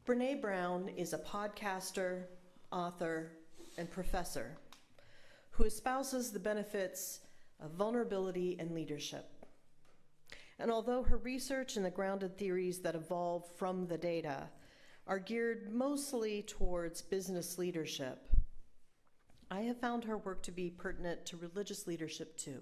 Brené Brown is a podcaster, author, and professor who espouses the benefits of vulnerability and leadership. And although her research and the grounded theories that evolve from the data are geared mostly towards business leadership, I have found her work to be pertinent to religious leadership too.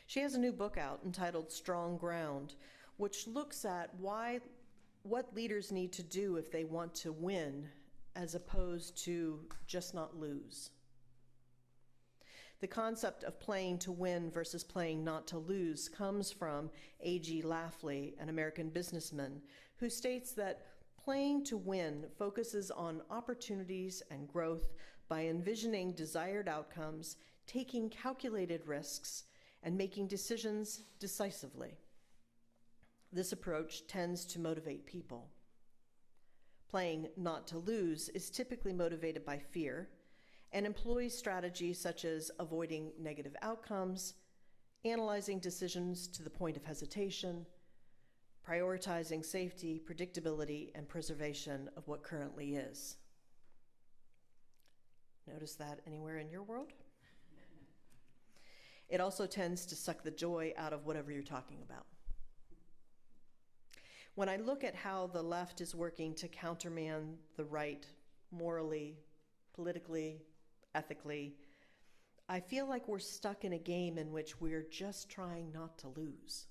She has a new book out entitled Strong Ground, which looks at what leaders need to do if they want to win, as opposed to just not lose. The concept of playing to win versus playing not to lose comes from A.G. Lafley, an American businessman, who states that playing to win focuses on opportunities and growth by envisioning desired outcomes, taking calculated risks, and making decisions decisively. This approach tends to motivate people. Playing not to lose is typically motivated by fear and employs strategies such as avoiding negative outcomes, analyzing decisions to the point of hesitation, prioritizing safety, predictability, and preservation of what currently is. Notice that anywhere in your world? It also tends to suck the joy out of whatever you're talking about. When I look at how the left is working to countermand the right morally, politically, ethically, I feel like we're stuck in a game in which we're just trying not to lose.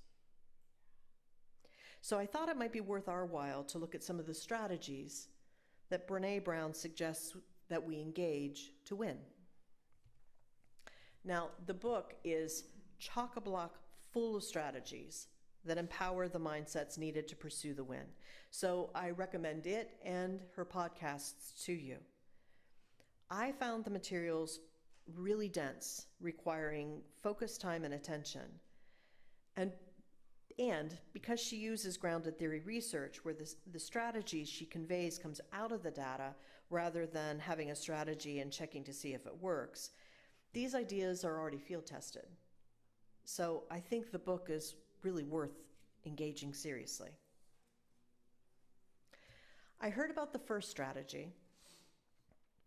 So I thought it might be worth our while to look at some of the strategies that Brené Brown suggests that we engage to win. Now, the book is chock-a-block full of strategies that empower the mindsets needed to pursue the win. So I recommend it and her podcasts to you. I found the materials really dense, requiring focused time and attention. And because she uses grounded theory research, where the strategies she conveys comes out of the data rather than having a strategy and checking to see if it works, these ideas are already field tested. So I think the book is really worth engaging seriously. I heard about the first strategy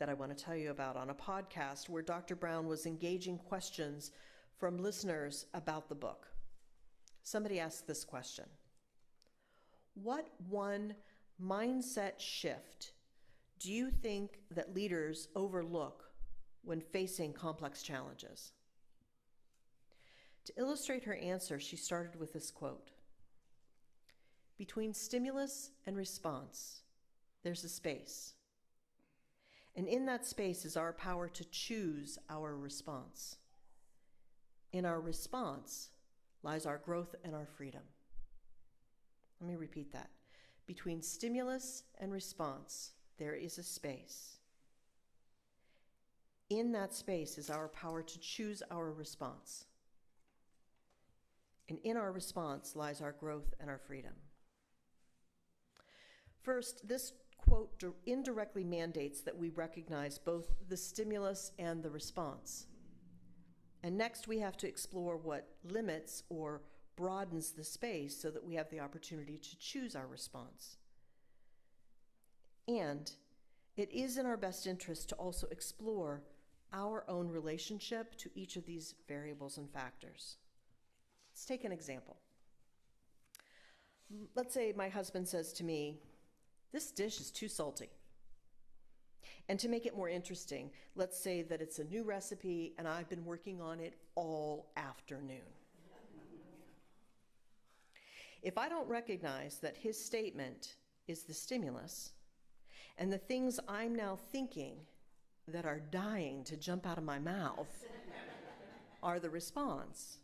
that I want to tell you about on a podcast where Dr. Brown was engaging questions from listeners about the book. Somebody asked this question: what one mindset shift do you think that leaders overlook when facing complex challenges? To illustrate her answer, she started with this quote: between stimulus and response, there's a space. And in that space is our power to choose our response. In our response lies our growth and our freedom. Let me repeat that. Between stimulus and response, there is a space. In that space is our power to choose our response. And in our response lies our growth and our freedom. First, this quote indirectly mandates that we recognize both the stimulus and the response. And next, we have to explore what limits or broadens the space so that we have the opportunity to choose our response. And it is in our best interest to also explore our own relationship to each of these variables and factors. Let's take an example. Let's say my husband says to me, "This dish is too salty." And to make it more interesting, let's say that it's a new recipe and I've been working on it all afternoon. If I don't recognize that his statement is the stimulus and the things I'm now thinking that are dying to jump out of my mouth are the response,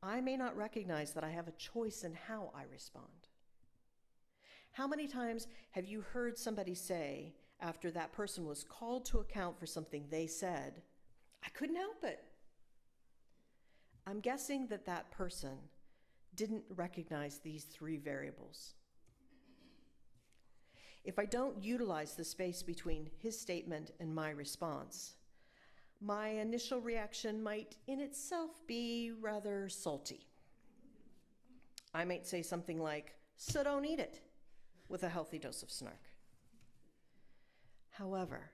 I may not recognize that I have a choice in how I respond. How many times have you heard somebody say, after that person was called to account for something they said, "I couldn't help it"? I'm guessing that that person didn't recognize these three variables. If I don't utilize the space between his statement and my response, my initial reaction might in itself be rather salty. I might say something like, "So don't eat it." with a healthy dose of snark. However,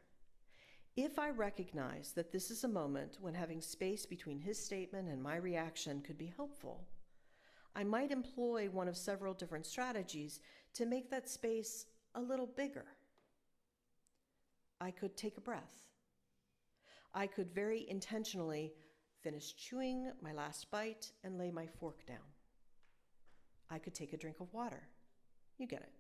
if I recognize that this is a moment when having space between his statement and my reaction could be helpful, I might employ one of several different strategies to make that space a little bigger. I could take a breath. I could very intentionally finish chewing my last bite and lay my fork down. I could take a drink of water. You get it.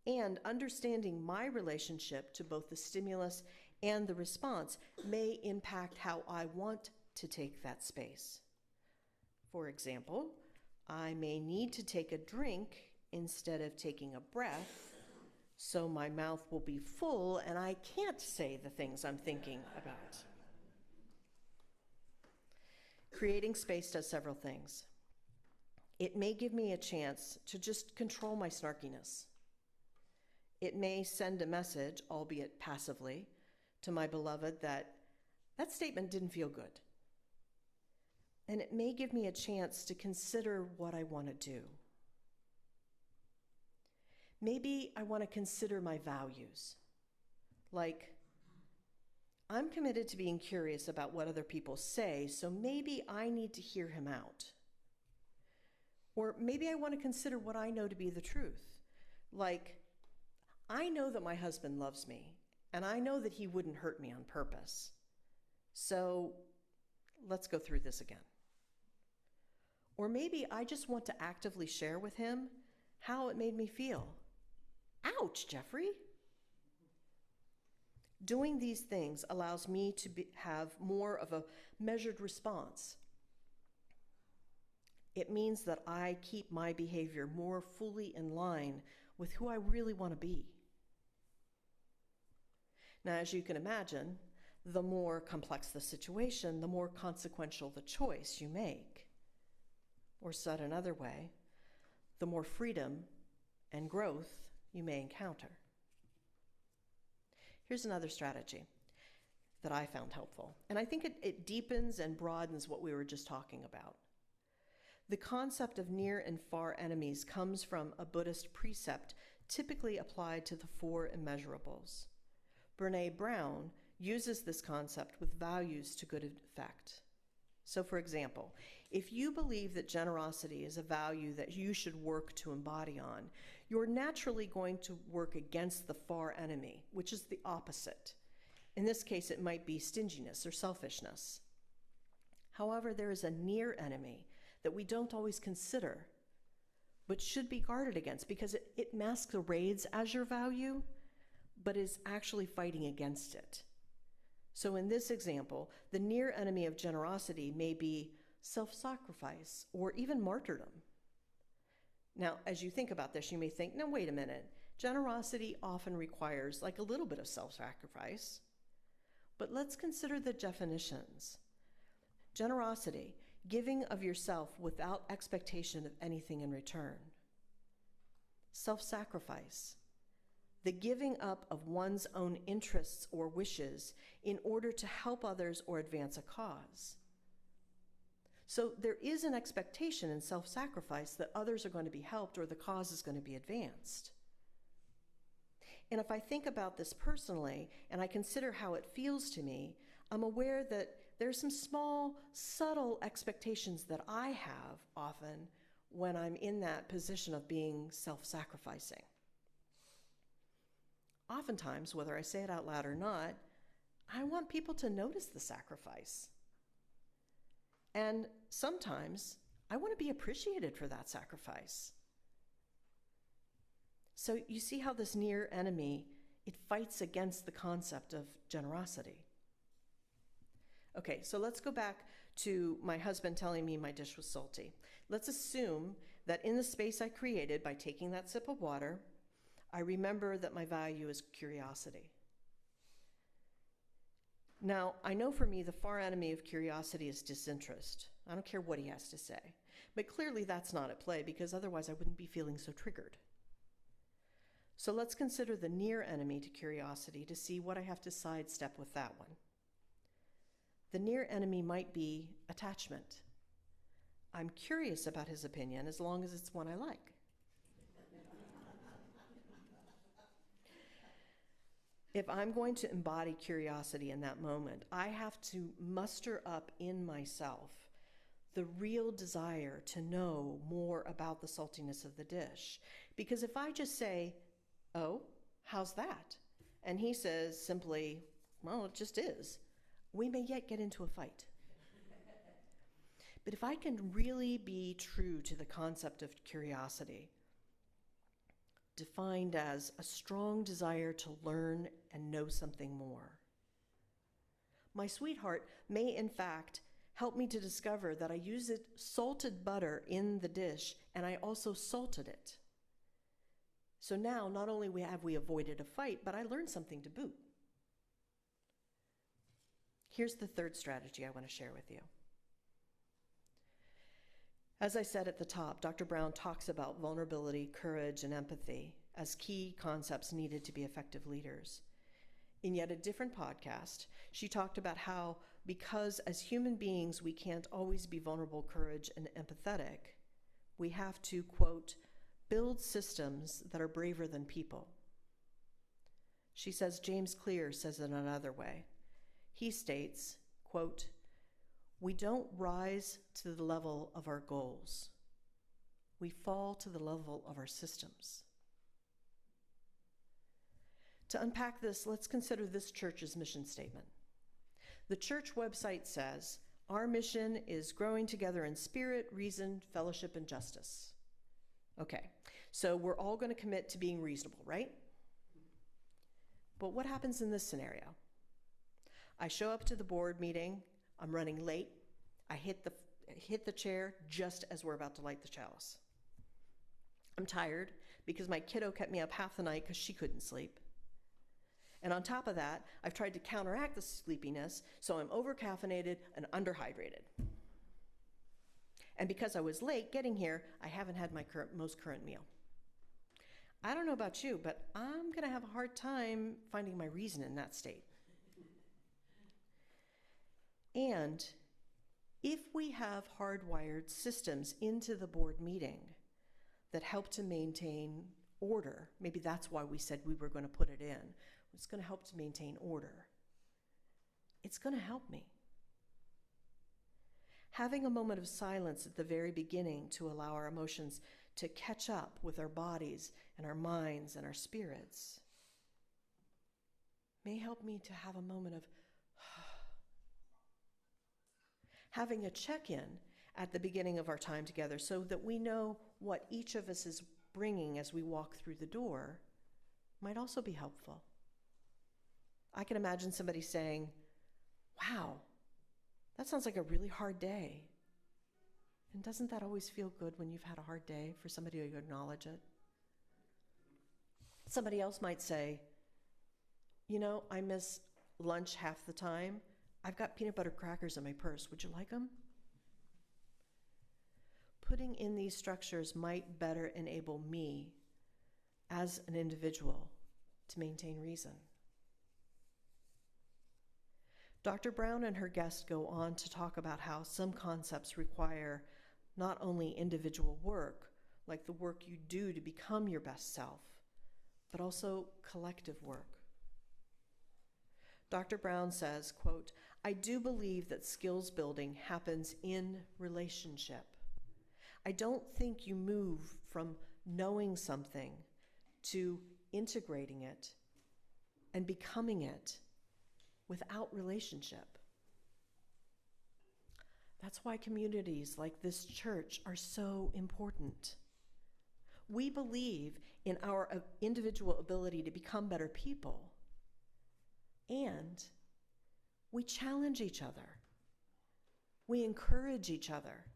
And understanding my relationship to both the stimulus and the response may impact how I want to take that space. For example, I may need to take a drink instead of taking a breath, so my mouth will be full and I can't say the things I'm thinking about. Creating space does several things. It may give me a chance to just control my snarkiness. It may send a message, albeit passively, to my beloved that statement didn't feel good. And it may give me a chance to consider what I want to do. Maybe I want to consider my values. Like, I'm committed to being curious about what other people say, so maybe I need to hear him out. Or maybe I want to consider what I know to be the truth. Like, I know that my husband loves me, and I know that he wouldn't hurt me on purpose. So let's go through this again. Or maybe I just want to actively share with him how it made me feel. Ouch, Jeffrey. Doing these things allows me to have more of a measured response. It means that I keep my behavior more fully in line with who I really want to be. Now, as you can imagine, the more complex the situation, the more consequential the choice you make. Or said another way, the more freedom and growth you may encounter. Here's another strategy that I found helpful, and I think it deepens and broadens what we were just talking about. The concept of near and far enemies comes from a Buddhist precept typically applied to the four immeasurables. Brené Brown uses this concept with values to good effect. So, for example, if you believe that generosity is a value that you should work to embody on, you're naturally going to work against the far enemy, which is the opposite. In this case, it might be stinginess or selfishness. However, there is a near enemy that we don't always consider, but should be guarded against because it masquerades as your value, but is actually fighting against it. So in this example, the near enemy of generosity may be self-sacrifice or even martyrdom. Now, as you think about this, you may think, no, wait a minute. Generosity often requires like a little bit of self-sacrifice. But let's consider the definitions. Generosity, giving of yourself without expectation of anything in return. Self-sacrifice, the giving up of one's own interests or wishes in order to help others or advance a cause. So there is an expectation in self-sacrifice that others are going to be helped or the cause is going to be advanced. And if I think about this personally and I consider how it feels to me, I'm aware that there's some small, subtle expectations that I have often when I'm in that position of being self-sacrificing. Oftentimes, whether I say it out loud or not, I want people to notice the sacrifice. And sometimes I want to be appreciated for that sacrifice. So you see how this near enemy, it fights against the concept of generosity. Okay, so let's go back to my husband telling me my dish was salty. Let's assume that in the space I created by taking that sip of water, I remember that my value is curiosity. Now, I know for me the far enemy of curiosity is disinterest. I don't care what he has to say. But clearly that's not at play because otherwise I wouldn't be feeling so triggered. So let's consider the near enemy to curiosity to see what I have to sidestep with that one. The near enemy might be attachment. I'm curious about his opinion as long as it's one I like. If I'm going to embody curiosity in that moment, I have to muster up in myself the real desire to know more about the saltiness of the dish. Because if I just say, "Oh, how's that?" and he says simply, "Well, it just is," we may yet get into a fight. But if I can really be true to the concept of curiosity, defined as a strong desire to learn and know something more, my sweetheart may in fact help me to discover that I used salted butter in the dish and I also salted it. So now not only have we avoided a fight, but I learned something to boot. Here's the third strategy I want to share with you. As I said at the top, Dr. Brown talks about vulnerability, courage, and empathy as key concepts needed to be effective leaders. In yet a different podcast, she talked about how, because as human beings we can't always be vulnerable, courage, and empathetic, we have to, quote, build systems that are braver than people. She says James Clear says it another way. He states, quote, "We don't rise to the level of our goals. We fall to the level of our systems." To unpack this, let's consider this church's mission statement. The church website says, "Our mission is growing together in spirit, reason, fellowship, and justice." Okay, so we're all going to commit to being reasonable, right? But what happens in this scenario? I show up to the board meeting, I'm running late, I hit the chair just as we're about to light the chalice. I'm tired because my kiddo kept me up half the night because she couldn't sleep. And on top of that, I've tried to counteract the sleepiness, so I'm overcaffeinated and underhydrated. And because I was late getting here, I haven't had my most current meal. I don't know about you, but I'm going to have a hard time finding my reason in that state. And if we have hardwired systems into the board meeting that help to maintain order, maybe that's why we said we were going to put it in, it's going to help to maintain order, it's going to help me. Having a moment of silence at the very beginning to allow our emotions to catch up with our bodies and our minds and our spirits may help me to have a moment of having a check-in at the beginning of our time together so that we know what each of us is bringing as we walk through the door might also be helpful. I can imagine somebody saying, "Wow, that sounds like a really hard day." And doesn't that always feel good when you've had a hard day for somebody to acknowledge it? Somebody else might say, "You know, I miss lunch half the time. I've got peanut butter crackers in my purse. Would you like them?" Putting in these structures might better enable me as an individual to maintain reason. Dr. Brown and her guest go on to talk about how some concepts require not only individual work, like the work you do to become your best self, but also collective work. Dr. Brown says, quote, "I do believe that skills building happens in relationship. I don't think you move from knowing something to integrating it and becoming it without relationship. That's why communities like this church are so important. We believe in our individual ability to become better people, and we challenge each other. We encourage each other.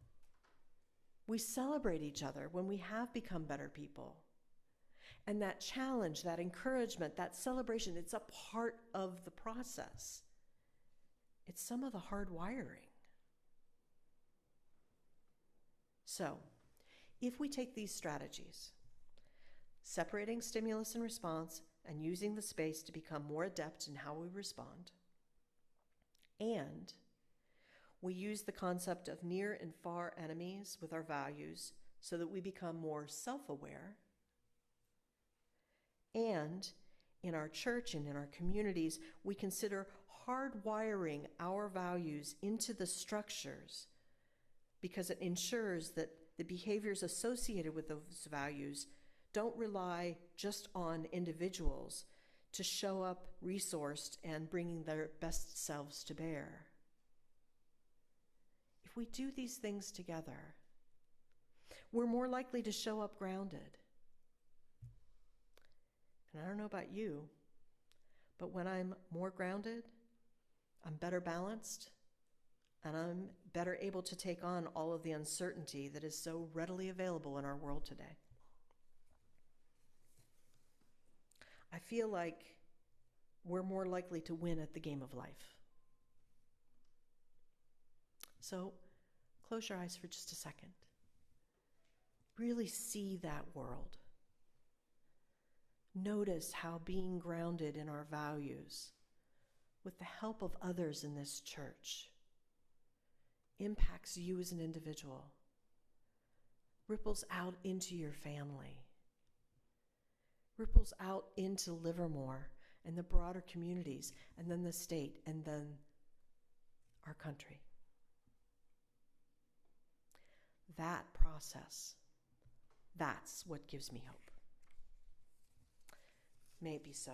We celebrate each other when we have become better people. And that challenge, that encouragement, that celebration, it's a part of the process. It's some of the hard wiring. So, if we take these strategies, separating stimulus and response and using the space to become more adept in how we respond, and we use the concept of near and far enemies with our values so that we become more self-aware, and in our church and in our communities, we consider hardwiring our values into the structures because it ensures that the behaviors associated with those values don't rely just on individuals to show up resourced and bringing their best selves to bear. If we do these things together, we're more likely to show up grounded. And I don't know about you, but when I'm more grounded, I'm better balanced, and I'm better able to take on all of the uncertainty that is so readily available in our world today. I feel like we're more likely to win at the game of life. So close your eyes for just a second. Really see that world. Notice how being grounded in our values, with the help of others in this church, impacts you as an individual, ripples out into your family, ripples out into Livermore and the broader communities, and then the state, and then our country. That process, that's what gives me hope. May it be so.